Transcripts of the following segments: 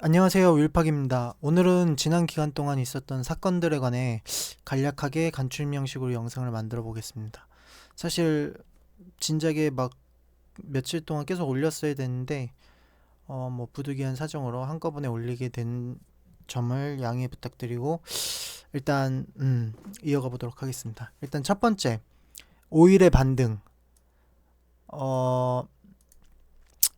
안녕하세요. 윌팍입니다. 오늘은 지난 기간 동안 있었던 사건들에 관해 간략하게 간추림 형식으로 영상을 만들어 보겠습니다. 사실 진작에 막 며칠 동안 계속 올렸어야 됐는데 부득이한 사정으로 한꺼번에 올리게 된 점을 양해 부탁드리고 일단 이어가 보도록 하겠습니다. 일단 첫 번째, 오일의 반등. 어,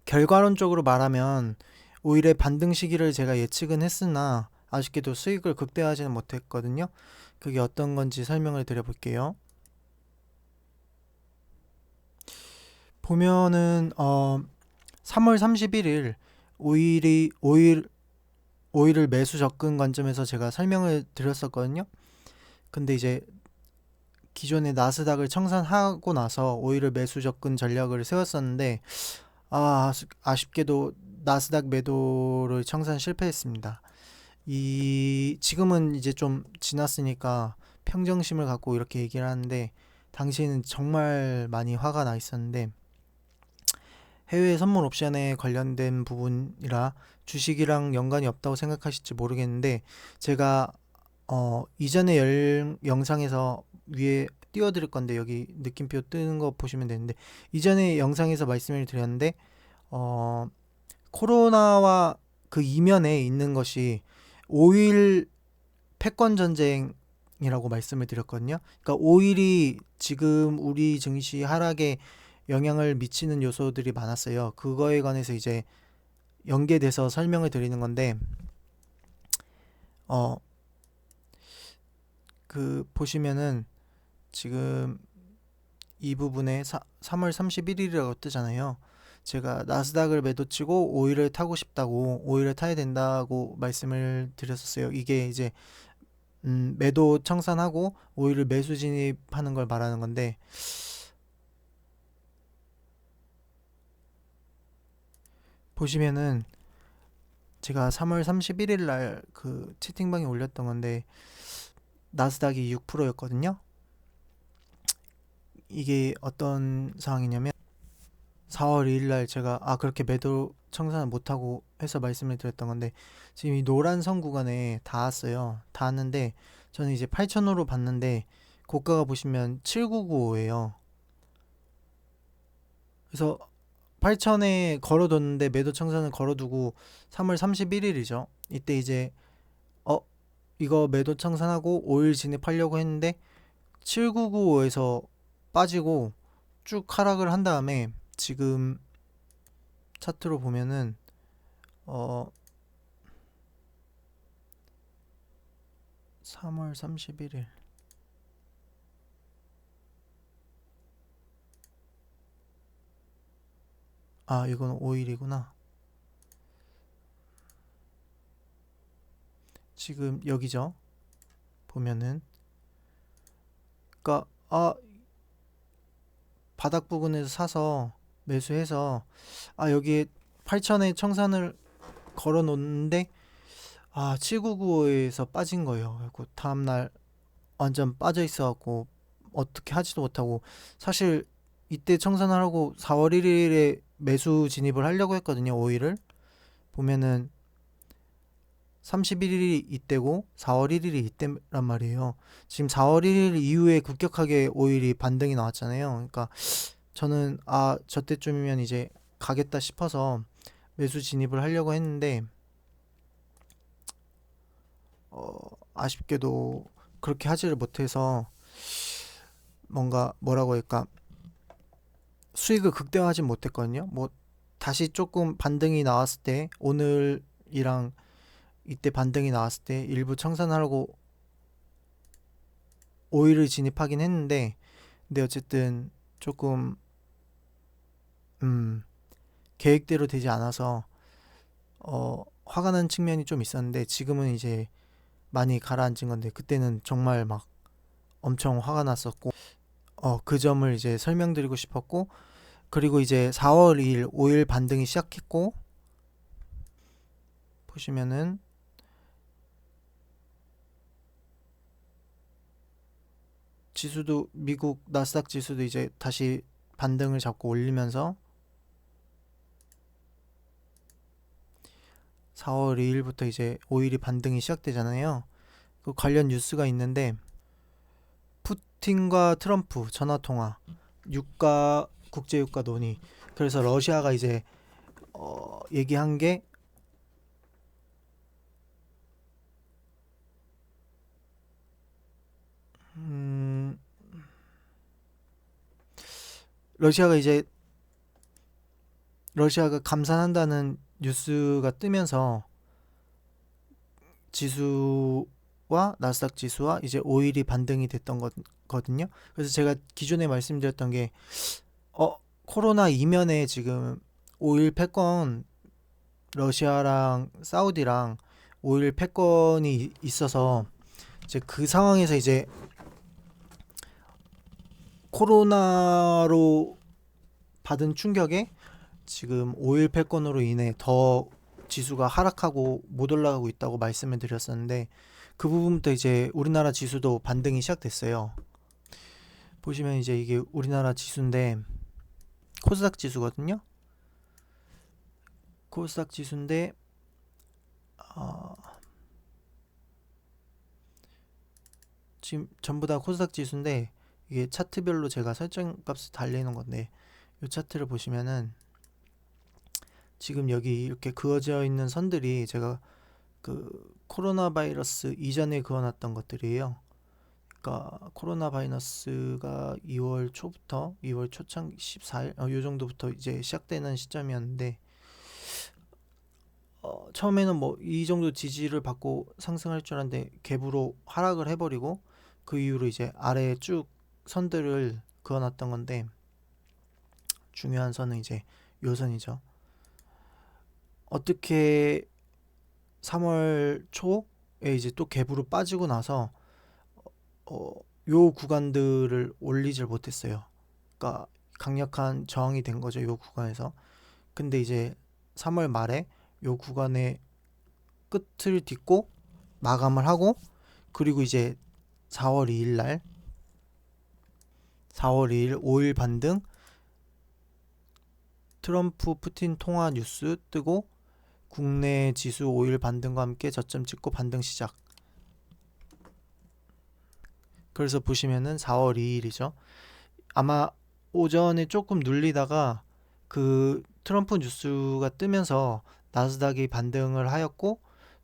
결과론적으로 말하면 오일의 반등 시기를 제가 예측은 했으나 아쉽게도 수익을 극대화하지는 못했거든요. 그게 어떤 건지 설명을 드려볼게요. 보면은 3월 31일 오일을 매수 접근 관점에서 제가 설명을 드렸었거든요. 근데 이제 기존의 나스닥을 청산하고 나서 오일을 매수 접근 전략을 세웠었는데 아쉽게도 나스닥 매도를 청산 실패했습니다. 이 지금은 이제 좀 지났으니까 평정심을 갖고 이렇게 얘기를 하는데 당시에는 정말 많이 화가 나 있었는데 해외 선물 옵션에 관련된 부분이라 주식이랑 연관이 없다고 생각하실지 모르겠는데 제가 이전에 영상에서 위에 띄워드릴 건데 여기 느낌표 뜨는 거 보시면 되는데 이전에 영상에서 말씀을 드렸는데 어, 코로나와 그 이면에 있는 것이 오일 패권 전쟁이라고 말씀을 드렸거든요. 그러니까 오일이 지금 우리 증시 하락에 영향을 미치는 요소들이 많았어요. 그거에 관해서 이제 연계돼서 설명을 드리는 건데 어 그 보시면은 지금 이 부분에 3월 31일이라고 뜨잖아요. 제가 나스닥을 매도치고 오일을 타고 싶다고 오일을 타야 된다고 말씀을 드렸었어요. 이게 이제 매도 청산하고 오일을 매수 진입하는 걸 말하는 건데 보시면은 제가 3월 31일 날 그 채팅방에 올렸던 건데 나스닥이 6%였거든요. 이게 어떤 상황이냐면 4월 2일 날 제가 그렇게 매도 청산을 못하고 해서 말씀을 드렸던 건데 지금 이 노란 선 구간에 닿았어요. 닿았는데 저는 이제 8,000호로 봤는데 고가가 보시면 7995예요. 그래서 8,000에 걸어뒀는데 매도 청산을 걸어두고 3월 31일이죠. 이때 이제 어 이거 매도 청산하고 5일 진입하려고 했는데 7995에서 빠지고 쭉 하락을 한 다음에 지금 차트로 보면은 어 3월 31일 이건 5일이구나. 지금 여기죠. 보면은 그러니까 바닥 부근에서 사서 매수해서 여기에 8천에 청산을 걸어 놓는데 7995에서 빠진 거예요. 그리고 다음날 완전 빠져 있어 갖고 어떻게 하지도 못하고 사실 이때 청산하려고 4월 1일에 매수 진입을 하려고 했거든요. 5일을 보면은 31일이 이때고 4월 1일이 이때란 말이에요. 지금 4월 1일 이후에 급격하게 5일이 반등이 나왔잖아요. 그러니까 저는 저 때쯤이면 이제 가겠다 싶어서 매수 진입을 하려고 했는데 아쉽게도 그렇게 하지를 못해서 뭔가 뭐라고 할까 수익을 극대화하지 못했거든요. 뭐 다시 조금 반등이 나왔을 때 오늘이랑 이때 반등이 나왔을 때 일부 청산하려고 오일을 진입하긴 했는데 근데 어쨌든 조금 음 계획대로 되지 않아서 화가 난 측면이 좀 있었는데 지금은 이제 많이 가라앉은 건데 그때는 정말 막 엄청 화가 났었고 그 점을 이제 설명드리고 싶었고 그리고 이제 4월 2일 5일 반등이 시작했고 보시면은 지수도 미국 나스닥 지수도 이제 다시 반등을 잡고 올리면서 4월 2일부터 이제 5일이 반등이 시작되잖아요. 그 관련 뉴스가 있는데 푸틴과 트럼프 전화 통화, 유가 국제 유가 논의. 그래서 러시아가 이제 얘기한 게 음, 러시아가 이제 러시아가 감산한다는 뉴스가 뜨면서 지수와 나스닥 지수와 이제 5일이 반등이 됐던 거거든요. 그래서 제가 기존에 말씀드렸던 게 코로나 이면에 지금 5일 패권 러시아랑 사우디랑 5일 패권이 있어서 이제 그 상황에서 이제 코로나로 받은 충격에 지금 5일 패권으로 인해 더 지수가 하락하고 못 올라가고 있다고 말씀을 드렸었는데 그 부분부터 이제 우리나라 지수도 반등이 시작됐어요. 보시면 이제 이게 우리나라 지수인데 코스닥 지수거든요. 코스닥 지수인데 어, 지금 전부 다 코스닥 지수인데 이게 차트별로 제가 설정 값을 달리는 건데 이 차트를 보시면은 지금 여기 이렇게 그어져 있는 선들이 제가 그 코로나 바이러스 이전에 그어놨던 것들이에요. 그러니까 코로나 바이러스가 2월 초부터 2월 초창 14일 요 정도부터 이제 시작되는 시점이었는데 처음에는 뭐 이 정도 지지를 받고 상승할 줄 알았는데 갭으로 하락을 해버리고 그 이후로 이제 아래에 쭉 선들을 그어놨던 건데 중요한 선은 이제 요 선이죠. 어떻게 3월 초에 이제 또 갭으로 빠지고 나서 요 구간들을 올리질 못했어요. 그러니까 강력한 저항이 된 거죠. 요 구간에서. 근데 이제 3월 말에 요 구간의 끝을 딛고 마감을 하고 그리고 이제 4월 2일 날 4월 2일 5일 반등 트럼프 푸틴 통화 뉴스 뜨고 국내 지수 5일 반등과 함께 저점 찍고 반등 시작. 그래서 보시면은 4월 2일이죠. 아마 오전에 조금 눌리다가 그 트럼프 뉴스가 뜨면서 나스닥이 반등을 하였고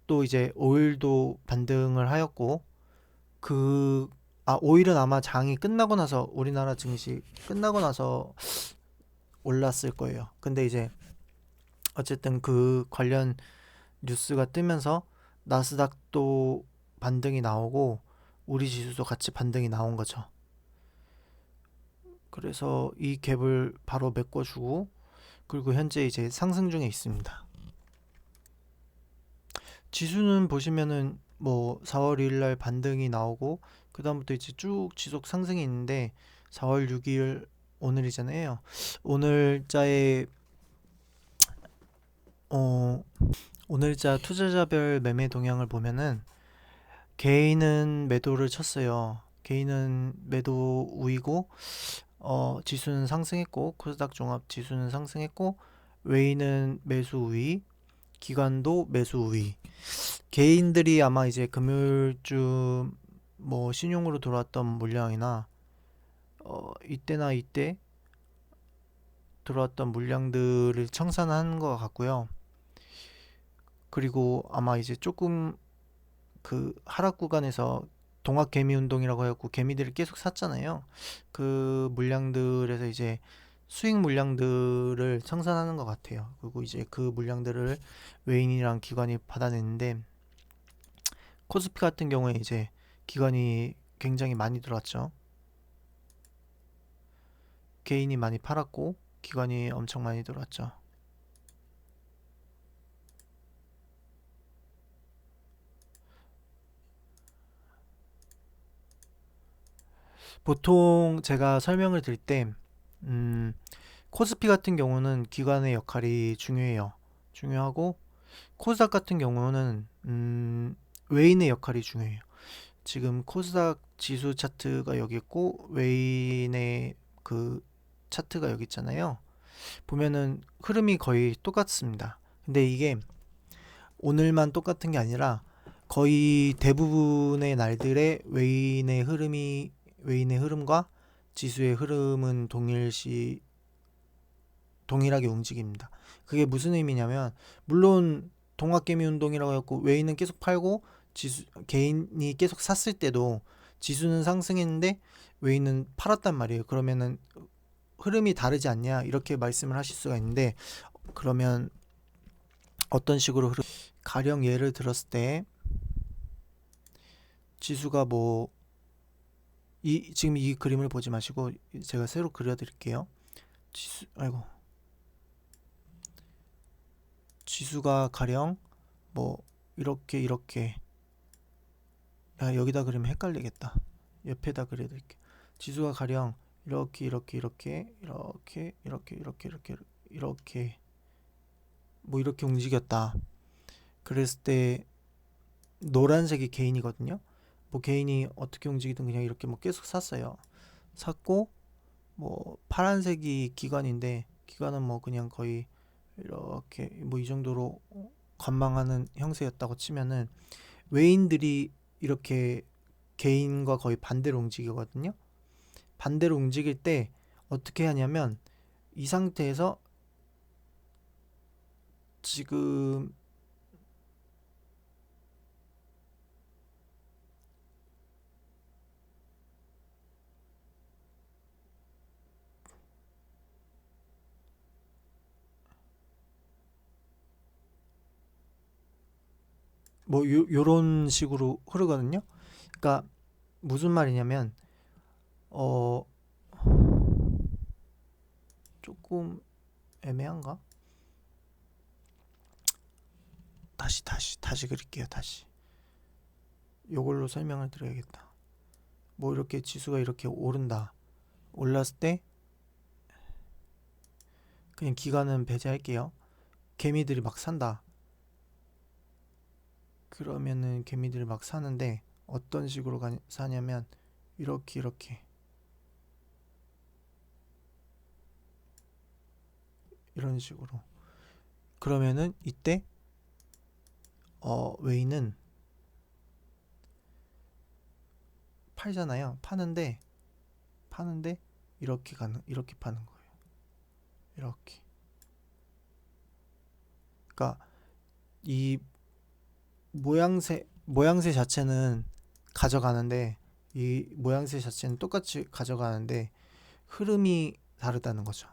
또 이제 오일도 반등을 하였고 오일은 아마 장이 끝나고 나서 우리나라 증시 끝나고 나서 올랐을 거예요. 근데 이제 어쨌든 그 관련 뉴스가 뜨면서 나스닥도 반등이 나오고 우리 지수도 같이 반등이 나온 거죠. 그래서 이 갭을 바로 메꿔주고 그리고 현재 이제 상승 중에 있습니다. 지수는 보시면은 뭐 4월 2일 날 반등이 나오고 그다음부터 이제 쭉 지속 상승이 있는데 4월 6일 오늘이잖아요. 오늘자의 어 오늘자 투자자별 매매 동향을 보면은 개인은 매도를 쳤어요. 개인은 매도 우위고 지수는 상승했고 코스닥 종합 지수는 상승했고 외인은 매수 우위, 기관도 매수 우위. 개인들이 아마 이제 금요일쯤 뭐 신용으로 들어왔던 물량이나 이때나 이때 들어왔던 물량들을 청산한 것 같고요. 그리고 아마 이제 조금 그 하락 구간에서 동학 개미 운동이라고 해갖고 개미들을 계속 샀잖아요. 그 물량들에서 이제 수익 물량들을 청산하는 것 같아요. 그리고 이제 그 물량들을 외인이랑 기관이 받아냈는데 코스피 같은 경우에 이제 기관이 굉장히 많이 들어왔죠. 개인이 많이 팔았고 기관이 엄청 많이 들어왔죠. 보통 제가 설명을 드릴 때 음, 코스피 같은 경우는 기관의 역할이 중요해요. 중요하고 코스닥 같은 경우는 외인의 역할이 중요해요. 지금 코스닥 지수 차트가 여기 있고 외인의 그 차트가 여기 있잖아요. 보면은 흐름이 거의 똑같습니다. 근데 이게 오늘만 똑같은 게 아니라 거의 대부분의 날들의 외인의 흐름과 지수의 흐름은 동일하게 움직입니다. 그게 무슨 의미냐면, 물론 동학개미 운동이라고 했고 외인은 계속 팔고 개인이 계속 샀을 때도 지수는 상승했는데 외인은 팔았단 말이에요. 그러면은 흐름이 다르지 않냐 이렇게 말씀을 하실 수가 있는데, 그러면 어떤 식으로 가령 예를 들었을 때 지수가 뭐 지금 이 그림을 보지 마시고 제가 새로 그려드릴게요. 지수가 가령 뭐 이렇게 여기다 그리면 헷갈리겠다. 옆에다 그려드릴게요. 지수가 가령 이렇게 뭐 이렇게 움직였다. 그랬을 때 노란색이 개인이거든요. 뭐 개인이 어떻게 움직이든 그냥 이렇게 뭐 계속 샀어요. 샀고 뭐 파란색이 기관인데, 기관은 뭐 그냥 거의 이렇게 뭐 이 정도로 관망하는 형세였다고 치면은, 외인들이 이렇게 개인과 거의 반대로 움직이거든요. 반대로 움직일 때 어떻게 하냐면, 이 상태에서 지금 뭐 요런 식으로 흐르거든요. 그러니까 무슨 말이냐면 어 조금 애매한가? 다시 그릴게요. 다시 요걸로 설명을 드려야겠다. 뭐 이렇게 지수가 이렇게 오른다. 올랐을 때 그냥 기간은 배제할게요. 개미들이 막 산다. 그러면은 개미들이 막 사는데 어떤 식으로 사냐면 이렇게 이런 식으로. 그러면은 이때 웨이는 팔잖아요. 파는데 이렇게 파는 거예요. 이렇게. 그러니까 이 모양새 자체는 가져가는데, 이 모양새 자체는 똑같이 가져가는데 흐름이 다르다는 거죠.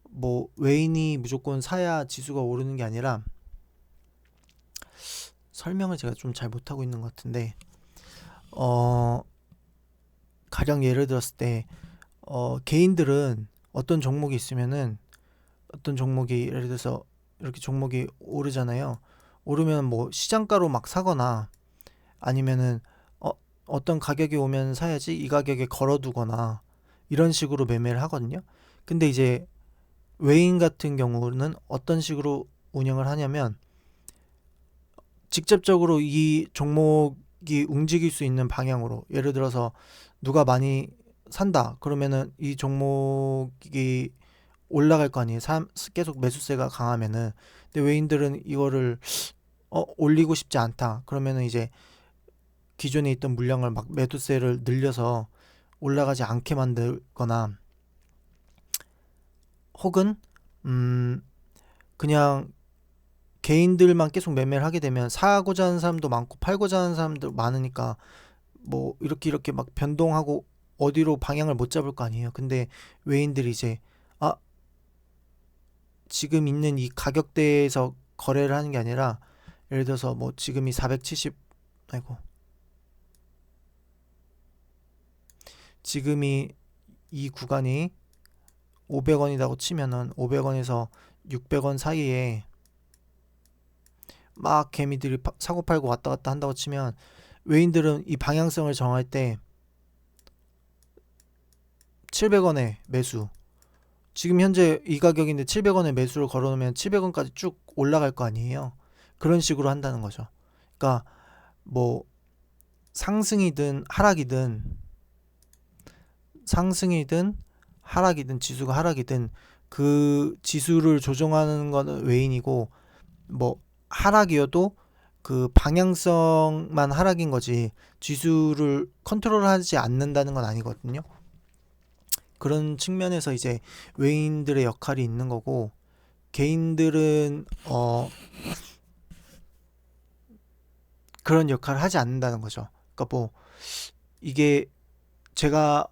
뭐 외인이 무조건 사야 지수가 오르는 게 아니라, 설명을 제가 좀 잘 못하고 있는 것 같은데, 가령 예를 들었을 때 개인들은 어떤 종목이 있으면은, 어떤 종목이 예를 들어서 이렇게 종목이 오르잖아요. 오르면 뭐 시장가로 막 사거나, 아니면은 어떤 가격이 오면 사야지 이 가격에 걸어두거나 이런 식으로 매매를 하거든요. 근데 이제 외인 같은 경우는 어떤 식으로 운영을 하냐면, 직접적으로 이 종목이 움직일 수 있는 방향으로, 예를 들어서 누가 많이 산다 그러면은 이 종목이 올라갈 거 아니에요. 계속 매수세가 강하면은. 근데 외인들은 이거를 올리고 싶지 않다 그러면은 이제 기존에 있던 물량을 막 매도세를 늘려서 올라가지 않게 만들거나, 혹은 그냥 개인들만 계속 매매를 하게 되면 사고자 하는 사람도 많고 팔고자 하는 사람도 많으니까 뭐 이렇게 막 변동하고 어디로 방향을 못 잡을 거 아니에요. 근데 외인들이 이제 아 지금 있는 이 가격대에서 거래를 하는 게 아니라, 예를 들어서 뭐 지금이 470 아이고 지금이 이 구간이 500원이라고 치면은 500원에서 600원 사이에 막 개미들이 사고 팔고 왔다 갔다 한다고 치면, 외인들은 이 방향성을 정할 때 700원에 매수, 지금 현재 이 가격인데 700원에 매수를 걸어놓으면 700원까지 쭉 올라갈 거 아니에요. 그런 식으로 한다는 거죠. 그러니까 뭐 상승이든 하락이든 지수가 하락이든 그 지수를 조정하는 거는 외인이고, 뭐 하락이어도 그 방향성만 하락인 거지 지수를 컨트롤하지 않는다는 건 아니거든요. 그런 측면에서 이제 외인들의 역할이 있는 거고, 개인들은 그런 역할을 하지 않는다는 거죠. 그러니까 뭐 이게 제가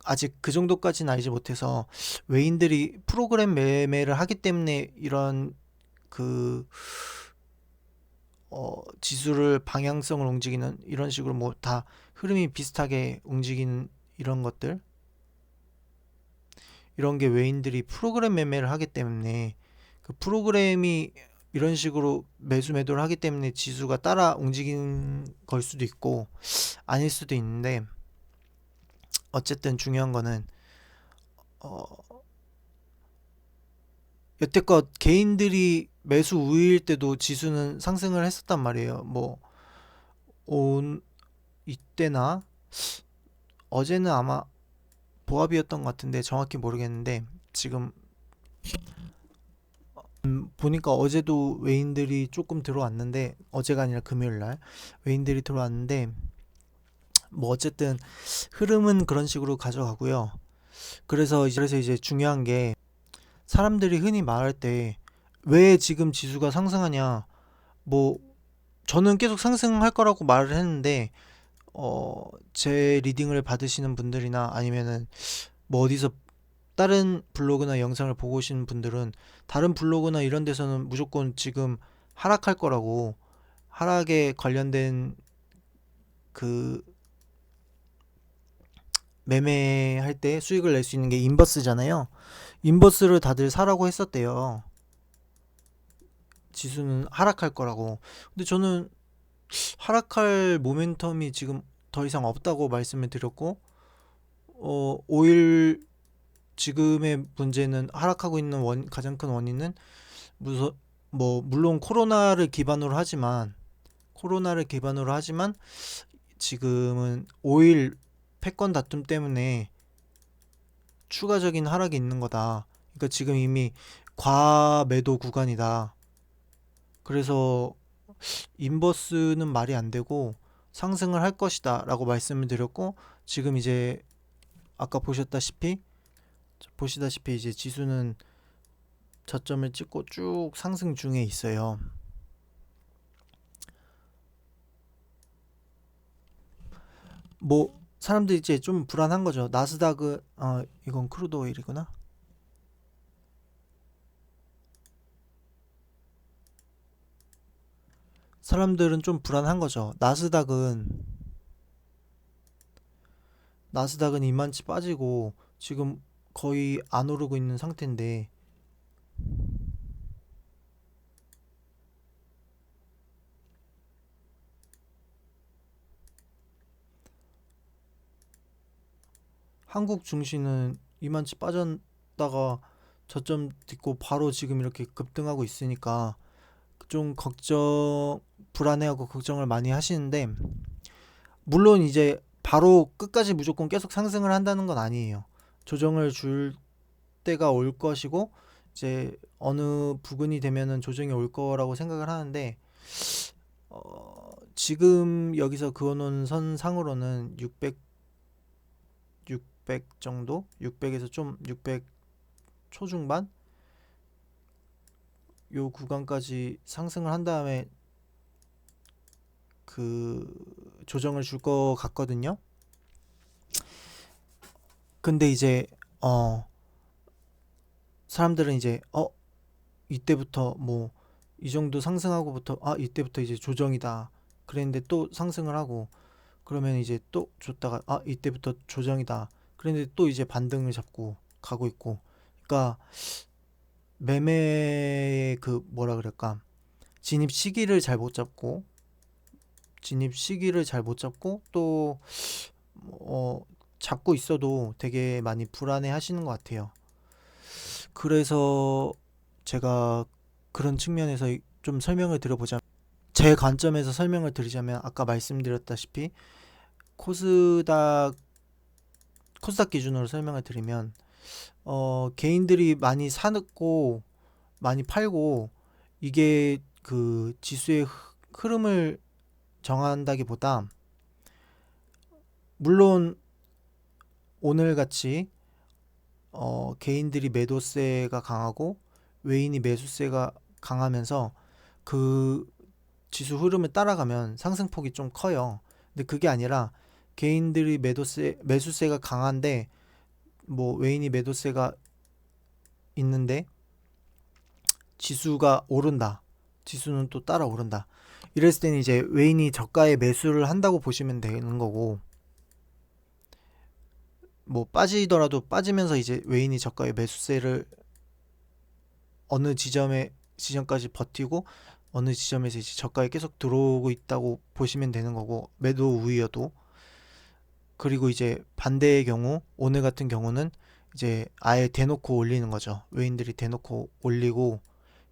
아직 그 정도까지는 알지 못해서 외인들이 프로그램 매매를 하기 때문에 이런 그 지수를 방향성을 움직이는 이런 식으로 뭐 다 흐름이 비슷하게 움직이는 이런 것들, 이런 게 외인들이 프로그램 매매를 하기 때문에, 그 프로그램이 이런 식으로 매수 매도를 하기 때문에 지수가 따라 움직이는 걸 수도 있고 아닐 수도 있는데, 어쨌든 중요한 거는 어, 여태껏 개인들이 매수 우위일 때도 지수는 상승을 했었단 말이에요. 뭐 온 이때나 어제는 아마 보합이었던 것 같은데 정확히 모르겠는데, 지금 보니까 어제도 외인들이 조금 들어왔는데, 어제가 아니라 금요일날 외인들이 들어왔는데, 뭐 어쨌든 흐름은 그런 식으로 가져가고요. 그래서 이제 중요한 게, 사람들이 흔히 말할 때 왜 지금 지수가 상승하냐, 뭐 저는 계속 상승할 거라고 말을 했는데, 제 리딩을 받으시는 분들이나 아니면은 뭐 어디서 다른 블로그나 영상을 보고 오신 분들은, 다른 블로그나 이런 데서는 무조건 지금 하락할 거라고, 하락에 관련된 그 매매할 때 수익을 낼 수 있는 게 인버스잖아요. 인버스를 다들 사라고 했었대요. 지수는 하락할 거라고. 근데 저는 하락할 모멘텀이 지금 더 이상 없다고 말씀을 드렸고, 오일 지금의 문제는, 하락하고 있는 가장 큰 원인은 무서 뭐 물론 코로나를 기반으로 하지만 지금은 오일 패권 다툼 때문에 추가적인 하락이 있는 거다. 그러니까 지금 이미 과매도 구간이다. 그래서 인버스는 말이 안 되고 상승을 할 것이다 라고 말씀을 드렸고, 지금 이제 아까 보시다시피 이제 지수는 저점을 찍고 쭉 상승 중에 있어요. 뭐 사람들이 이제 좀 불안한 거죠. 나스닥은 이건 크루드 오일이구나. 사람들은 좀 불안한 거죠. 나스닥은 이만치 빠지고 지금 거의 안 오르고 있는 상태인데, 한국 증시는 이만치 빠졌다가 저점 딛고 바로 지금 이렇게 급등하고 있으니까 좀 불안해하고 걱정을 많이 하시는데, 물론 이제 바로 끝까지 무조건 계속 상승을 한다는 건 아니에요. 조정을 줄 때가 올 것이고, 이제 어느 부근이 되면은 조정이 올 거라고 생각을 하는데, 지금 여기서 그어놓은 선상으로는 600 정도? 600에서 좀 600 초중반? 요 구간까지 상승을 한 다음에 그 조정을 줄 것 같거든요. 근데 이제 사람들은 이제 이때부터 뭐 이 정도 상승하고부터 이때부터 이제 조정이다 그랬는데 또 상승을 하고, 그러면 이제 또 줬다가 이때부터 조정이다 그랬는데 또 이제 반등을 잡고 가고 있고. 그러니까 매매의 그 뭐라 그럴까, 진입 시기를 잘 못 잡고 또 잡고 있어도 되게 많이 불안해 하시는 것 같아요. 그래서 제가 그런 측면에서 좀 설명을 드려보자면, 제 관점에서 설명을 드리자면, 아까 말씀드렸다시피 코스닥 기준으로 설명을 드리면, 개인들이 많이 사놓고 많이 팔고 이게 그 지수의 흐름을 정한다기보다, 물론 오늘 같이 개인들이 매도세가 강하고 외인이 매수세가 강하면서 그 지수 흐름을 따라가면 상승폭이 좀 커요. 근데 그게 아니라 개인들이 매수세가 강한데 뭐 외인이 매도세가 있는데 지수가 오른다. 지수는 또 따라 오른다. 이랬을 때는 이제 외인이 저가에 매수를 한다고 보시면 되는 거고, 뭐 빠지더라도 빠지면서 이제 외인이 저가에 매수세를 어느 지점까지 버티고 어느 지점에서 이제 저가에 계속 들어오고 있다고 보시면 되는 거고, 매도 우위여도. 그리고 이제 반대의 경우, 오늘 같은 경우는 이제 아예 대놓고 올리는 거죠. 외인들이 대놓고 올리고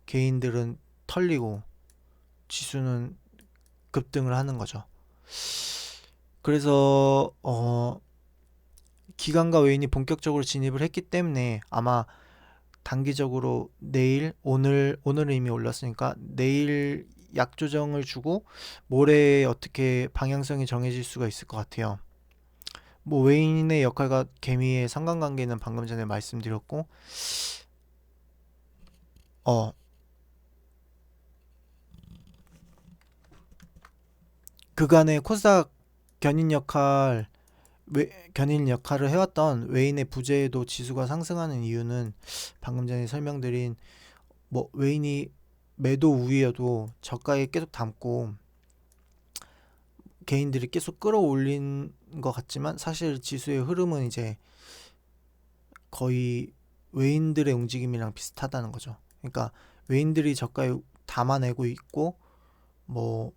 개인들은 털리고 지수는 급등을 하는 거죠. 그래서 기관과 외인이 본격적으로 진입을 했기 때문에 아마 단기적으로 오늘은 이미 올랐으니까 내일 약조정을 주고 모레 어떻게 방향성이 정해질 수가 있을 것 같아요. 뭐 외인의 역할과 개미의 상관관계는 방금 전에 말씀드렸고, 어 그간의 코스닥 견인 역할 견인 역할을 해왔던 외인의 부재에도 지수가 상승하는 이유는 방금 전에 설명드린, 뭐 외인이 매도 우위여도 저가에 계속 담고 개인들이 계속 끌어올린 것 같지만 사실 지수의 흐름은 이제 거의 외인들의 움직임이랑 비슷하다는 거죠. 그러니까 외인들이 저가에 담아내고 있고, 뭐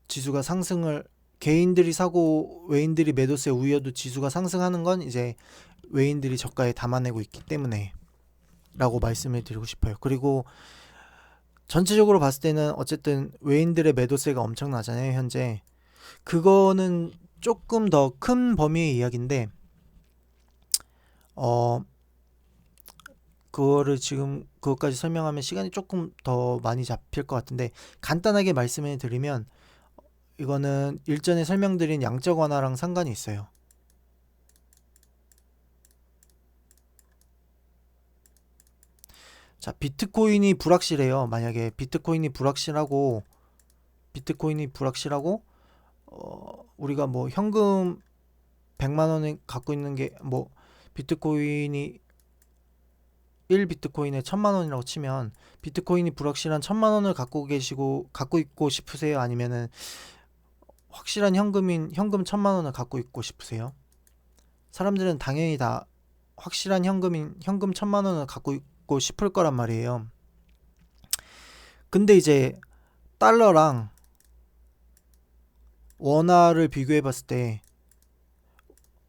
지수가 상승을 개인들이 사고 외인들이 매도세 우위여도 지수가 상승하는 건 이제 외인들이 저가에 담아내고 있기 때문에 라고 말씀을 드리고 싶어요. 그리고 전체적으로 봤을 때는 어쨌든 외인들의 매도세가 엄청나잖아요, 현재. 그거는 조금 더 큰 범위의 이야기인데, 어 그거를 지금 그것까지 설명하면 시간이 조금 더 많이 잡힐 것 같은데, 간단하게 말씀을 드리면 이거는 일전에 설명드린 양적 완화랑 상관이 있어요. 자, 비트코인이 불확실해요. 만약에 비트코인이 불확실하고 우리가 뭐 현금 100만 원을 갖고 있는 게, 뭐 비트코인이 1비트코인에 1000만 원이라고 치면 비트코인이 불확실한 1000만 원을 갖고 있고 싶으세요? 아니면은 확실한 현금 1000만 원을 갖고 있고 싶으세요? 사람들은 당연히 다 확실한 현금 1000만 원을 갖고 있고 싶을 거란 말이에요. 근데 이제 달러랑 원화를 비교해 봤을 때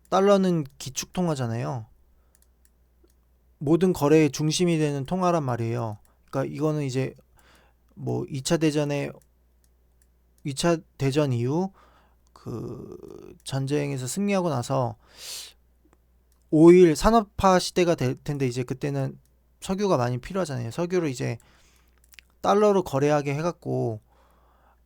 달러는 기축 통화잖아요. 모든 거래의 중심이 되는 통화란 말이에요. 그러니까 이거는 이제 뭐 2차 대전 이후 그 전쟁에서 승리하고 나서 5일 산업화 시대가 될 텐데, 이제 그때는 석유가 많이 필요하잖아요. 석유를 이제 달러로 거래하게 해갖고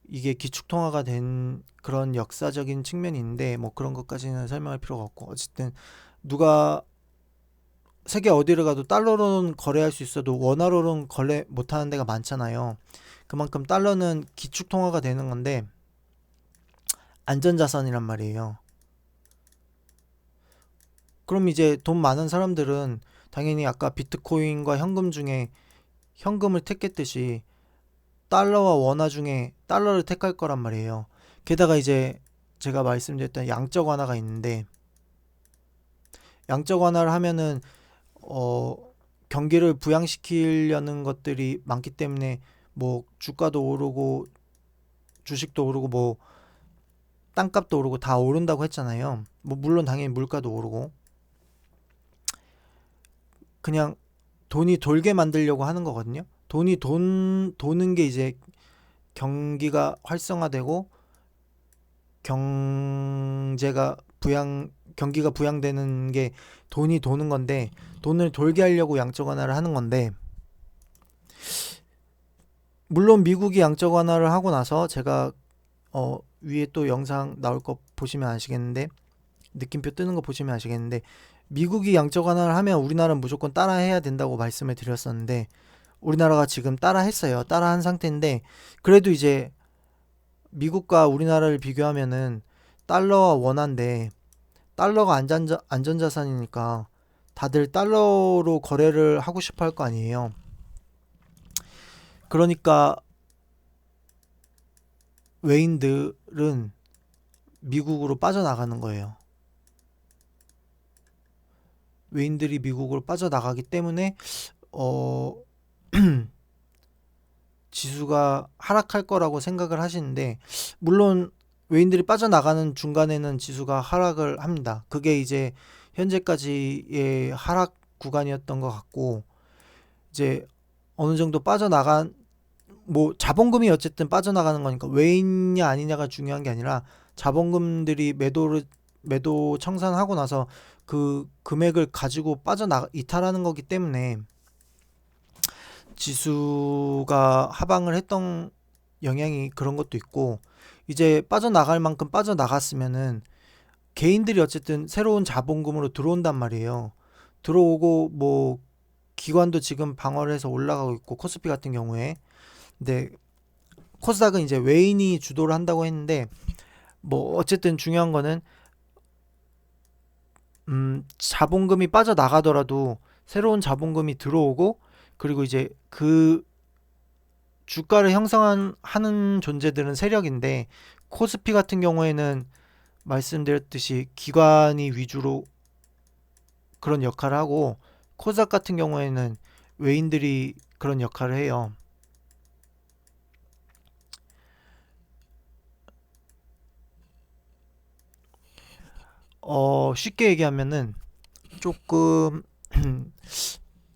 이게 기축통화가 된 그런 역사적인 측면이 있는데, 뭐 그런 것까지는 설명할 필요가 없고, 어쨌든 누가 세계 어디를 가도 달러로는 거래할 수 있어도 원화로는 거래 못하는 데가 많잖아요. 그만큼 달러는 기축통화가 되는 건데 안전자산이란 말이에요. 그럼 이제 돈 많은 사람들은 당연히 아까 비트코인과 현금 중에 현금을 택했듯이 달러와 원화 중에 달러를 택할 거란 말이에요. 게다가 이제 제가 말씀드렸던 양적 완화가 있는데, 양적 완화를 하면은 어 경기를 부양시키려는 것들이 많기 때문에 뭐 주가도 오르고 주식도 오르고 뭐 땅값도 오르고 다 오른다고 했잖아요. 뭐 물론 당연히 물가도 오르고, 그냥 돈이 돌게 만들려고 하는 거거든요. 도는 게 이제 경기가 활성화되고 경기가 부양되는 게 돈이 도는 건데, 돈을 돌게 하려고 양적 완화를 하는 건데, 물론 미국이 양적 완화를 하고 나서 제가 위에 또 영상 나올 거 보시면 아시겠는데, 느낌표 뜨는 거 보시면 아시겠는데, 미국이 양적 완화를 하면 우리나라는 무조건 따라해야 된다고 말씀을 드렸었는데, 우리나라가 지금 따라했어요. 따라한 상태인데, 그래도 이제 미국과 우리나라를 비교하면은 달러와 원화인데, 달러가 안전자산이니까 다들 달러로 거래를 하고 싶어 할 거 아니에요. 그러니까 외인들은 미국으로 빠져나가는 거예요. 외인들이 미국으로 빠져나가기 때문에 어 지수가 하락할 거라고 생각을 하시는데, 물론 외인들이 빠져나가는 중간에는 지수가 하락을 합니다. 그게 이제 현재까지의 하락 구간이었던 것 같고, 이제 어느 정도 빠져나간, 뭐 자본금이 어쨌든 빠져나가는 거니까 외인냐 아니냐가 중요한 게 아니라, 자본금들이 매도 청산하고 나서 그 금액을 가지고 빠져나 이탈하는 거기 때문에 지수가 하방을 했던 영향이 그런 것도 있고, 이제 빠져나갈 만큼 빠져나갔으면은 개인들이 어쨌든 새로운 자본금으로 들어온단 말이에요. 들어오고 뭐 기관도 지금 방어를 해서 올라가고 있고, 코스피 같은 경우에. 근데 코스닥은 이제 외인이 주도를 한다고 했는데, 뭐 어쨌든 중요한 거는 자본금이 빠져나가더라도 새로운 자본금이 들어오고, 그리고 이제 그 주가를 형성하는 존재들은 세력인데, 코스피 같은 경우에는 말씀드렸듯이 기관이 위주로 그런 역할을 하고, 코스닥 같은 경우에는 외인들이 그런 역할을 해요. 쉽게 얘기하면은 조금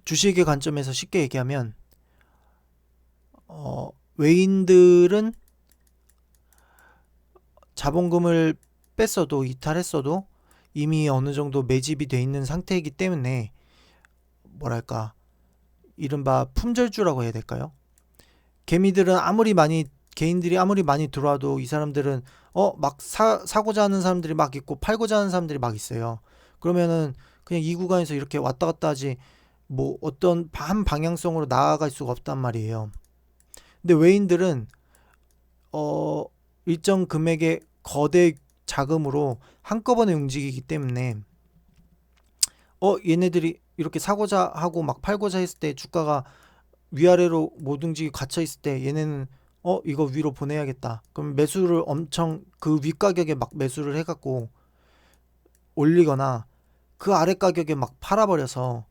주식의 관점에서 쉽게 얘기하면, 외인들은 자본금을 뺐어도 이탈했어도 이미 어느 정도 매집이 돼 있는 상태이기 때문에, 뭐랄까, 이른바 품절주라고 해야 될까요? 개미들은 개인들이 아무리 많이 들어와도 이 사람들은 막 사고자 하는 사람들이 막 있고 팔고자 하는 사람들이 막 있어요. 그러면은 그냥 이 구간에서 이렇게 왔다 갔다 하지, 뭐 어떤 한 방향성으로 나아갈 수가 없단 말이에요. 근데 외인들은 어 일정 금액의 거대 자금으로 한꺼번에 움직이기 때문에, 얘네들이 이렇게 사고자 하고 막 팔고자 했을 때 주가가 위아래로 못 움직이고 갇혀 있을 때, 얘네는 이거 위로 보내야겠다. 그럼 매수를 엄청 그 위 가격에 막 매수를 해갖고 올리거나, 그 아래 가격에 막 팔아버려서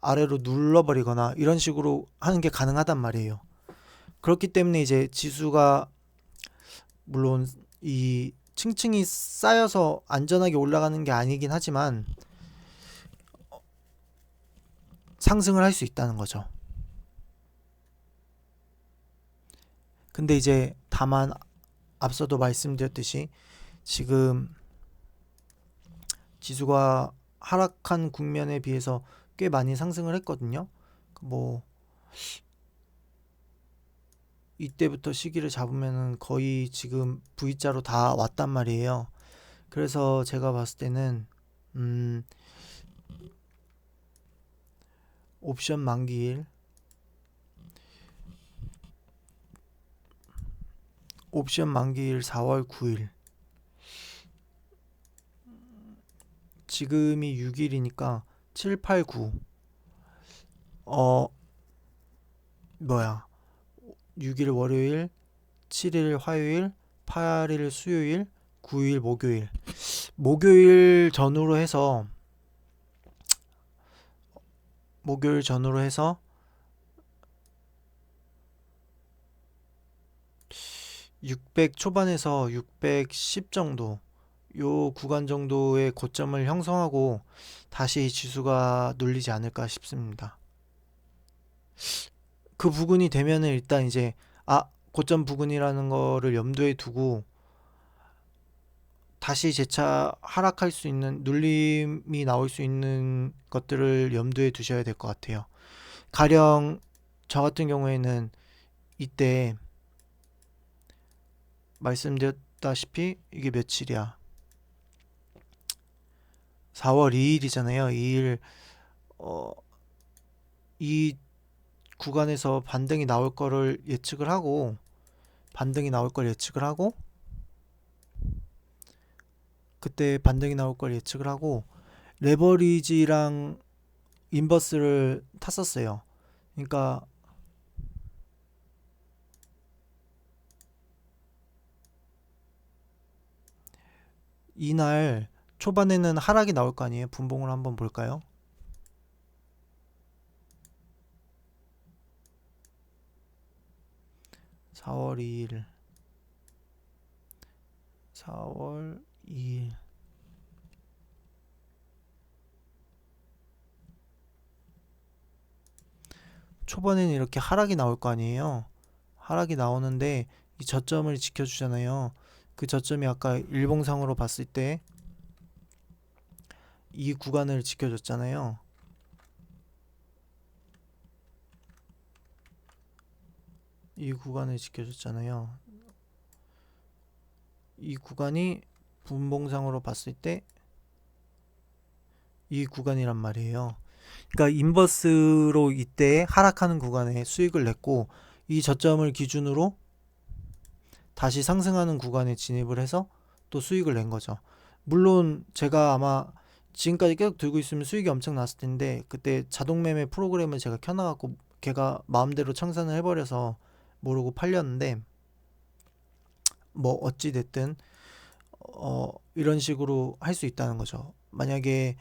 아래로 눌러버리거나, 이런 식으로 하는 게 가능하단 말이에요. 그렇기 때문에 이제 지수가, 물론 이 층층이 쌓여서 안전하게 올라가는 게 아니긴 하지만 상승을 할 수 있다는 거죠. 근데 이제 다만 앞서도 말씀드렸듯이 지금 지수가 하락한 국면에 비해서 꽤 많이 상승을 했거든요. 뭐 이때부터 시기를 잡으면은 거의 지금 V자로 다 왔단 말이에요. 그래서 제가 봤을 때는 음, 옵션 만기일 옵션 만기일 4월 9일, 지금이 6일이니까 7, 8, 9, 어 뭐야 6일 월요일, 7일 화요일, 8일 수요일, 9일 목요일 전후로 해서 600 초반에서 610 정도, 요 구간 정도의 고점을 형성하고 다시 지수가 눌리지 않을까 싶습니다. 그 부근이 되면은 일단 이제 고점 부근이라는 거를 염두에 두고 다시 재차 하락할 수 있는, 눌림이 나올 수 있는 것들을 염두에 두셔야 될 것 같아요. 가령 저 같은 경우에는 이때 말씀드렸다시피 이게 며칠이야? 4월 2일이잖아요. 2일 어, 이 구간에서 반등이 나올 걸 예측을 하고 그때 반등이 나올 걸 예측을 하고 레버리지랑 인버스를 탔었어요. 그러니까 이날 초반에는 하락이 나올 거 아니에요. 분봉을 한번 볼까요? (4월 2일) 4월 2일 초반에는 이렇게 하락이 나올 거 아니에요. 하락이 나오는데 이 저점을 지켜주잖아요. 그 저점이 아까 일봉상으로 봤을 때 이 구간을 지켜줬잖아요. 이 구간을 지켜줬잖아요. 이 구간이 분봉상으로 봤을 때 이 구간이란 말이에요. 그러니까 인버스로 이때 하락하는 구간에 수익을 냈고 이 저점을 기준으로 다시 상승하는 구간에 진입을 해서 또 수익을 낸 거죠. 물론 제가 아마 지금까지 계속 들고 있으면 수익이 엄청 났을 텐데 그때 자동 매매 프로그램을 제가 켜놔갖고 걔가 마음대로 청산을 해버려서 모르고 팔렸는데 뭐 어찌 됐든 이런 식으로 할 수 있다는 거죠. 만약에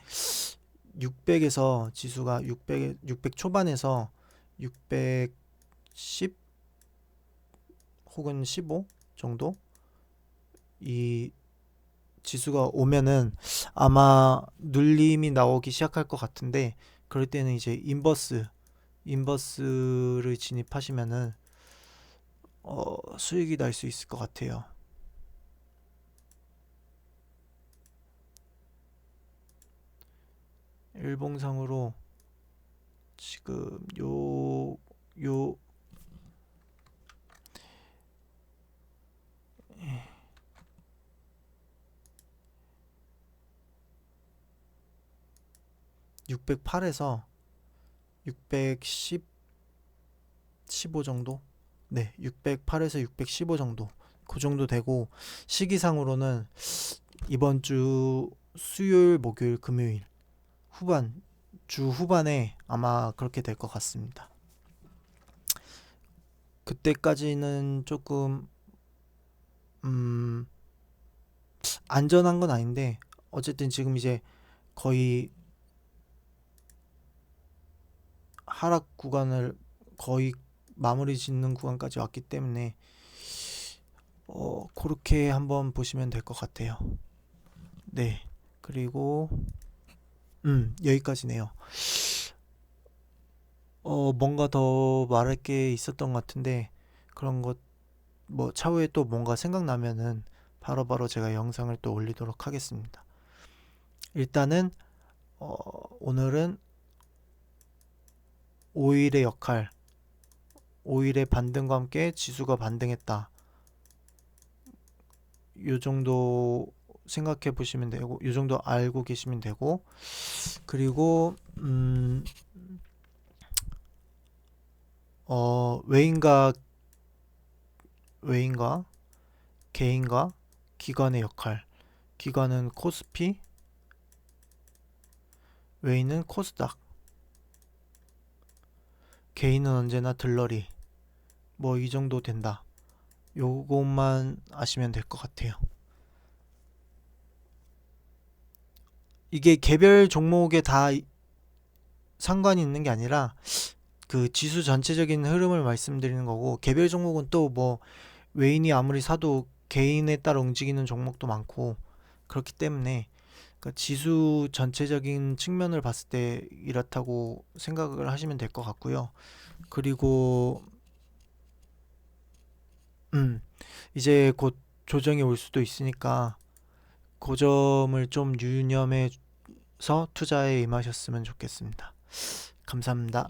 600에서 지수가 600 초반에서 610 혹은 15 정도 이 지수가 오면은 아마 눌림이 나오기 시작할 것 같은데 그럴 때는 이제 인버스를 진입하시면은 수익이 날 수 있을 것 같아요. 일봉상으로 지금 요 608에서 610 15 정도? 네, 608에서 615 정도. 그 정도 되고 시기상으로는 이번 주 수요일, 목요일, 금요일 주 후반에 아마 그렇게 될 것 같습니다. 그때까지는 조금 음, 안전한 건 아닌데 어쨌든 지금 이제 거의 하락 구간을 거의 마무리 짓는 구간까지 왔기 때문에 그렇게 한번 보시면 될 것 같아요. 네. 그리고 여기까지네요. 뭔가 더 말할 게 있었던 것 같은데 그런 것 뭐 차후에 또 뭔가 생각나면은 바로바로 제가 영상을 또 올리도록 하겠습니다. 일단은 오늘은 5일의 역할, 5일의 반등과 함께 지수가 반등했다. 요 정도 생각해 보시면 되고, 요 정도 알고 계시면 되고, 그리고 외인과 개인과 기관의 역할. 기관은 코스피, 외인은 코스닥, 개인은 언제나 들러리. 뭐 이 정도 된다. 요것만 아시면 될 것 같아요. 이게 개별 종목에 다 상관이 있는 게 아니라 그 지수 전체적인 흐름을 말씀드리는 거고 개별 종목은 또 뭐 외인이 아무리 사도 개인에 따라 움직이는 종목도 많고 그렇기 때문에 그러니까 지수 전체적인 측면을 봤을 때 이렇다고 생각을 하시면 될 것 같고요. 그리고 이제 곧 조정이 올 수도 있으니까 그 점을 좀 유념해서 투자에 임하셨으면 좋겠습니다. 감사합니다.